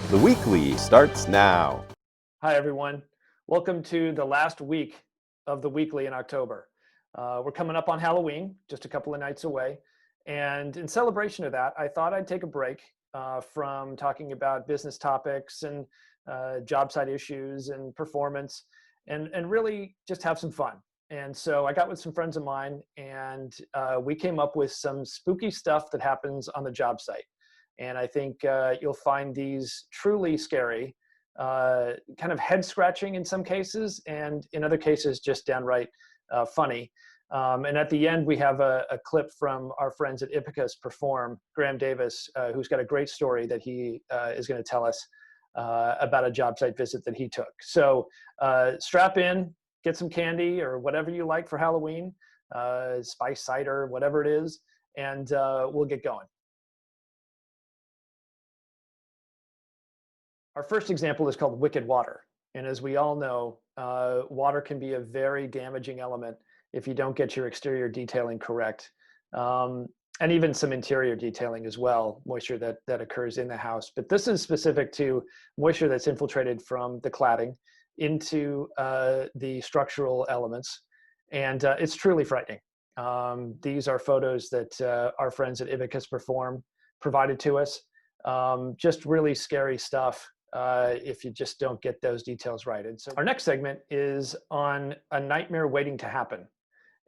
The weekly starts now. Hi, everyone. Welcome to the last week of the weekly in October. We're coming up on Halloween, just a couple of nights away. And in celebration of that, I thought I'd take a break from talking about business topics and job site issues and performance and really just have some fun. And so I got with some friends of mine and we came up with some spooky stuff that happens on the job site. And I think you'll find these truly scary, kind of head scratching in some cases, and in other cases, just downright funny. And at the end, we have a clip from our friends at Ipicus Perform, Graham Davis, who's got a great story that he is going to tell us about a job site visit that he took. So strap in, get some candy or whatever you like for Halloween, spice cider, whatever it is, and we'll get going. Our first example is called wicked water. And as we all know, water can be a very damaging element if you don't get your exterior detailing correct. And even some interior detailing as well, moisture that occurs in the house. But this is specific to moisture that's infiltrated from the cladding into the structural elements. And it's truly frightening. These are photos that our friends at Ipicus Perform provided to us. Just really scary stuff. If you just don't get those details right. And so our next segment is on a nightmare waiting to happen.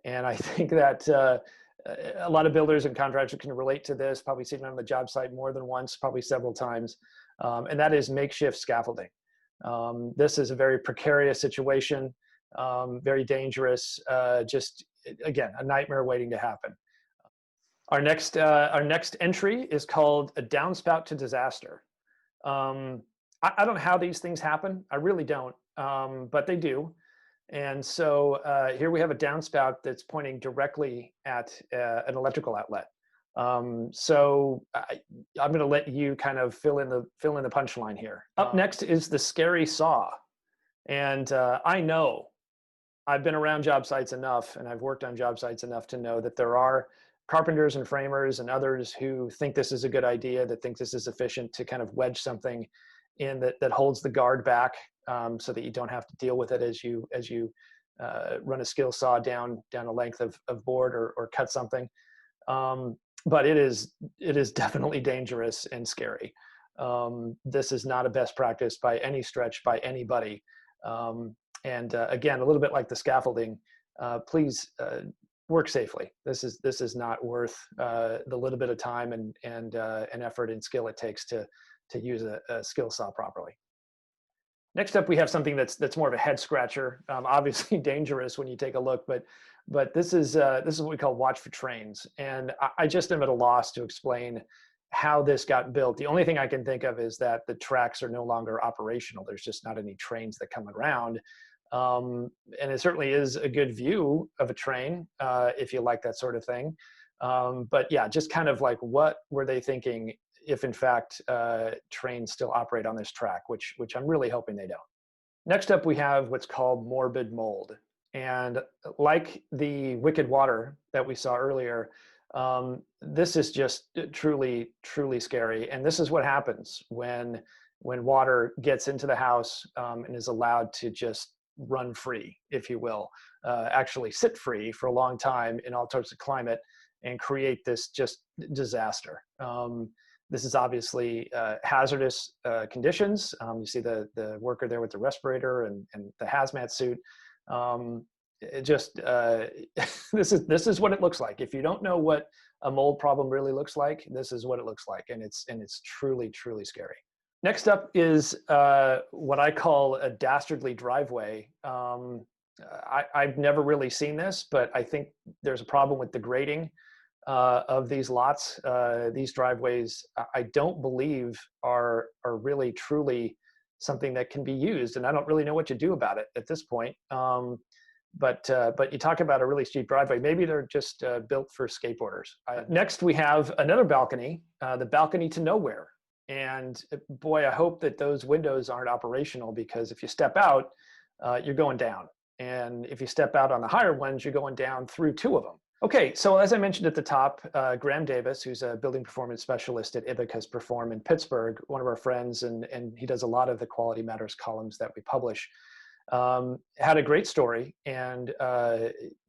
And I think that a lot of builders and contractors can relate to this, probably seen it on the job site more than once, probably several times. And that is makeshift scaffolding. This is a very precarious situation, very dangerous, just, again, a nightmare waiting to happen. Our next entry is called a downspout to disaster. I don't know how these things happen. I really don't, but they do. And so here we have a downspout that's pointing directly at an electrical outlet. So I'm going to let you kind of fill in the punchline here. Up next is the scary saw. And I know I've been around job sites enough, and I've worked on job sites enough to know that there are carpenters and framers and others who think this is a good idea, that think this is efficient to kind of wedge something in that holds the guard back, so that you don't have to deal with it as you run a skill saw down a length of board or cut something. But it is definitely dangerous and scary. This is not a best practice by any stretch by anybody. And again, a little bit like the scaffolding, please work safely. This is not worth the little bit of time and effort and skill it takes to use a skill saw properly. Next up, we have something that's more of a head scratcher. Obviously dangerous when you take a look, but this is what we call watch for trains. And I just am at a loss to explain how this got built. The only thing I can think of is that the tracks are no longer operational. There's just not any trains that come around. And it certainly is a good view of a train if you like that sort of thing. But yeah, just kind of like, what were they thinking if in fact trains still operate on this track, which I'm really hoping they don't. Next up, we have what's called morbid mold. And like the wicked water that we saw earlier, this is just truly, truly scary. And this is what happens when water gets into the house and is allowed to just run free, if you will, actually sit free for a long time in all sorts of climate and create this just disaster. This is obviously hazardous conditions. You see the worker there with the respirator and the hazmat suit. This is what it looks like. If you don't know what a mold problem really looks like, this is what it looks like, and it's truly, truly scary. Next up is what I call a dastardly driveway. I've never really seen this, but I think there's a problem with the grading of these lots. These driveways, I don't believe are really truly something that can be used, and I don't really know what to do about it at this point. But you talk about a really steep driveway. Maybe they're just built for skateboarders. Next, we have another balcony, the balcony to nowhere. And boy, I hope that those windows aren't operational, because if you step out, you're going down. And if you step out on the higher ones, you're going down through two of them. Okay, so as I mentioned at the top, Graham Davis, who's a building performance specialist at IBIC, has performed in Pittsburgh, one of our friends, and he does a lot of the Quality Matters columns that we publish. Had a great story and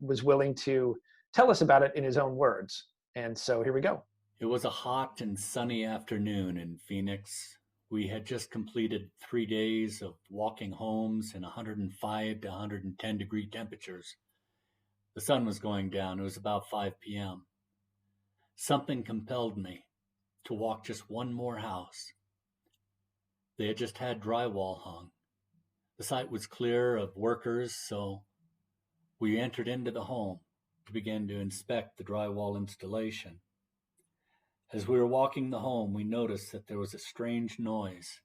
was willing to tell us about it in his own words. And so here we go. It was a hot and sunny afternoon in Phoenix. We had just completed 3 days of walking homes in 105 to 110 degree temperatures. The sun was going down. It was about 5 p.m. Something compelled me to walk just one more house. They had just had drywall hung. The site was clear of workers, so we entered into the home to begin to inspect the drywall installation. As we were walking the home, we noticed that there was a strange noise.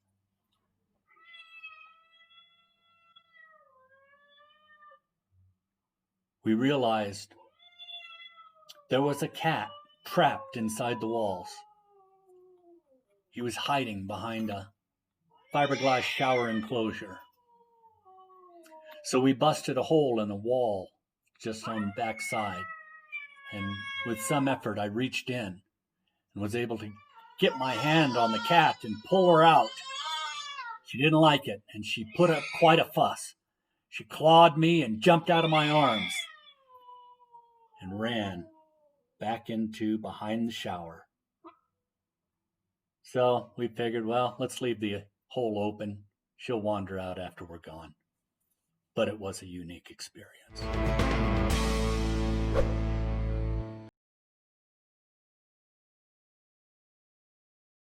We realized there was a cat trapped inside the walls. He was hiding behind a fiberglass shower enclosure. So we busted a hole in the wall just on the back side, and with some effort I reached in and was able to get my hand on the cat and pull her out. She didn't like it, and she put up quite a fuss. She clawed me and jumped out of my arms and ran back into behind the shower. So we figured, well, let's leave the hole open. She'll wander out after we're gone. But it was a unique experience.